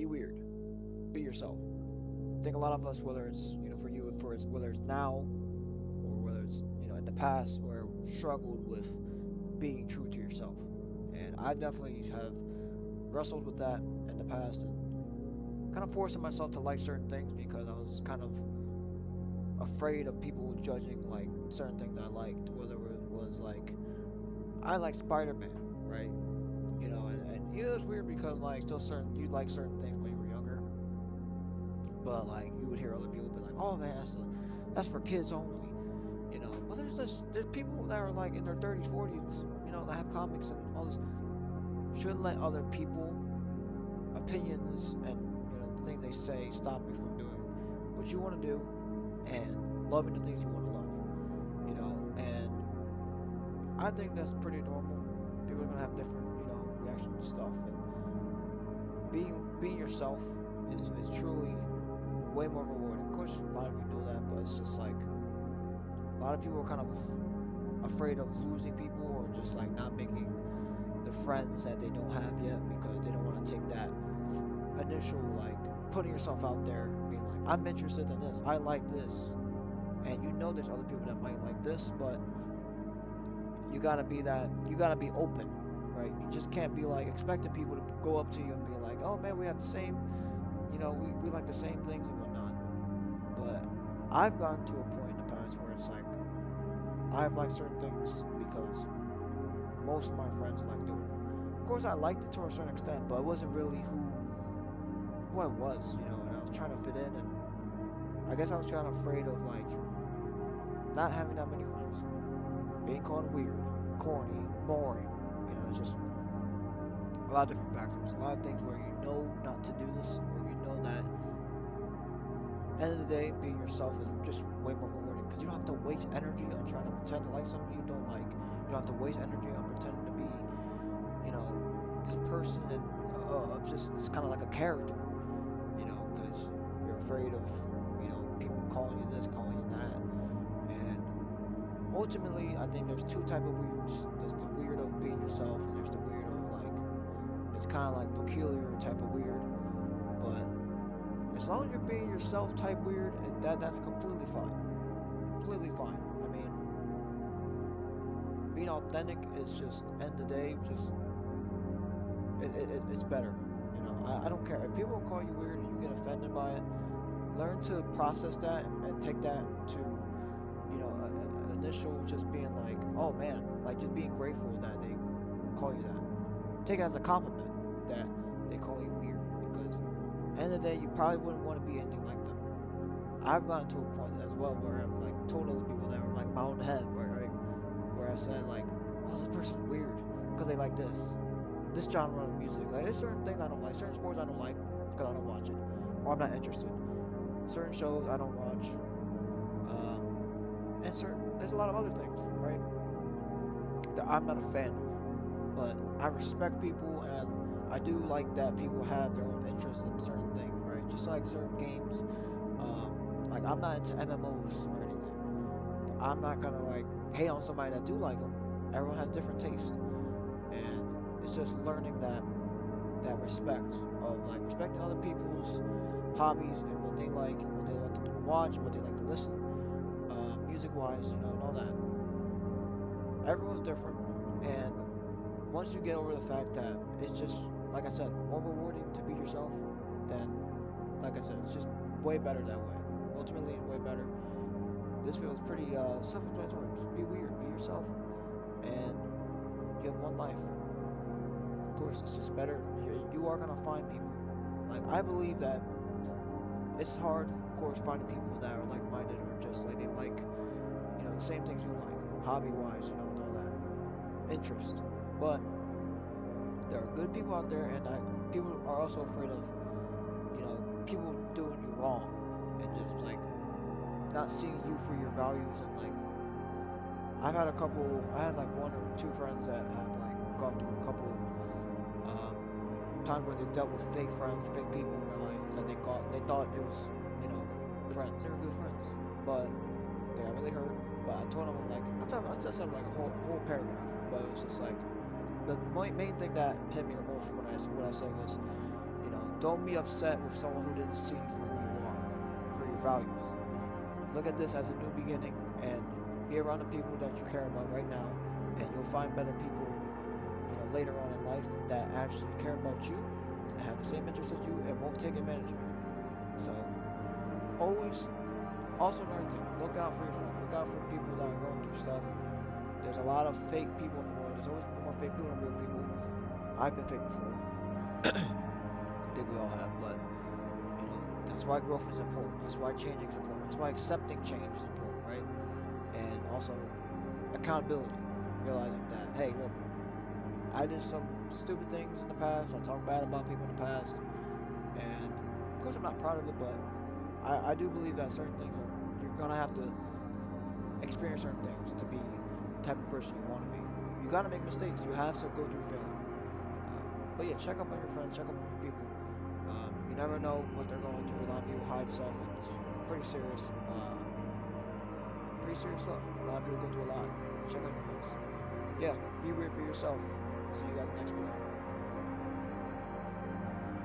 weird. Be yourself. I think a lot of us, whether it's for you, whether it's now or whether it's in the past, where struggled with being true to yourself. And I definitely have wrestled with that in the past and kind of forcing myself to like certain things because I was kind of afraid of people judging like certain things I liked, whether it was like I like Spider-Man, right? And it was weird because like still certain you like certain things when you were younger, but like you would hear other people be like, "Oh man, that's for kids only," But there's people that are like in their 30s, 40s, that have comics and all this. Shouldn't let other people opinions and the things they say stop you from doing what you want to do and loving the things you want to love. And I think that's pretty normal. People are gonna have different reactions to stuff, and being yourself is truly way more rewarding. Of course, a lot of you know that, but it's just like a lot of people are kind of afraid of losing people or just like not making the friends that they don't have yet because they don't want to take that initial like putting yourself out there, being like, I'm interested in this, I like this, and there's other people that might like this, but you gotta be open, right? You just can't be like expecting people to go up to you and be like, oh man, we have the same, we like the same things and whatnot. But I've gotten to a point in the past where it's like I've liked certain things because most of my friends like doing it. Of course, I liked it to a certain extent, but it wasn't really who I was, and I was trying to fit in, and I guess I was kind of afraid of like not having that many friends, being called weird, corny, boring. It's just a lot of different factors, a lot of things where not to do this, or that end of the day, being yourself is just way more rewarding because you don't have to waste energy on trying to pretend to like somebody you don't like. You don't have to waste energy on pretending to be, this person and of just it's kind of like a character, because you're afraid of, people calling you this, calling you that, and ultimately, I think there's two type of weirds. There's the weird of being yourself, and there's the weird of like it's kind of like peculiar type of weird, but as long as you're being yourself type weird, that's completely fine. Completely fine. I mean, being authentic is just end of the day, just it's better. I don't care if people call you weird and you get offended by it. Learn to process that and take that to initial just being like, oh man, like just being grateful that they call you that. Take it as a compliment that they call you weird because end of the day, you probably wouldn't want to be anything like them. I've gotten to a point as well where I've like told other people that were like my own head where I said like, oh, this person's weird because they like this genre of music. Like there's certain things I don't like, certain sports I don't like because I don't watch it or I'm not interested. Certain shows I don't watch, and there's a lot of other things, right, that I'm not a fan of. But I respect people, and I do like that people have their own interest in certain things, right? Just like certain games. Like I'm not into MMOs or anything. I'm not gonna like hate on somebody that do like them. Everyone has different tastes, and it's just learning that respect of like respecting other people's hobbies and what they like, what they like to watch, what they like to listen, music-wise, and all that. Everyone's different, and once you get over the fact that it's just, like I said, more rewarding to be yourself, then, like I said, it's just way better that way. Ultimately, it's way better. This feels pretty self-explanatory. Just be weird, be yourself, and you have one life. Of course, it's just better. You are gonna find people. Like I believe that it's hard, of course, finding people that are like-minded or just like they like, the same things you like, hobby-wise, and all that, interest. But there are good people out there, and people are also afraid of, people doing you wrong and just like not seeing you for your values and like. I had like one or two friends that had like gone through a couple times where they dealt with fake friends, fake people in their life that they thought it was, friends. They were good friends, but they got really hurt. But I told them like I said something like a whole paragraph, but it was just like the main thing that hit me the most when I said was, Don't be upset with someone who didn't see you for who you are, for your values. Look at this as a new beginning and be around the people that you care about right now, and you'll find better people, later on in life that actually care about you and have the same interests as you and won't take advantage of you. So always, also another thing, look out for your friends. Look out for people that are going through stuff. There's a lot of fake people in the world. There's always more fake people than real people. I've been fake before. I think we all have, but that's why growth is important. That's why changing is important. That's why accepting change is important, right? And also accountability, realizing that, hey, look, I did some stupid things in the past. I talked bad about people in the past, and of course I'm not proud of it, but I do believe that certain things you're gonna have to experience certain things to be the type of person you want to be. You gotta make mistakes. You have to go through failure. But yeah, check up on your friends. Check up on your people. You never know what they're going through. A lot of people hide stuff, and it's pretty serious. Pretty serious stuff. A lot of people go through a lot. Check on your friends. Yeah, be weird, be yourself. See you guys next video.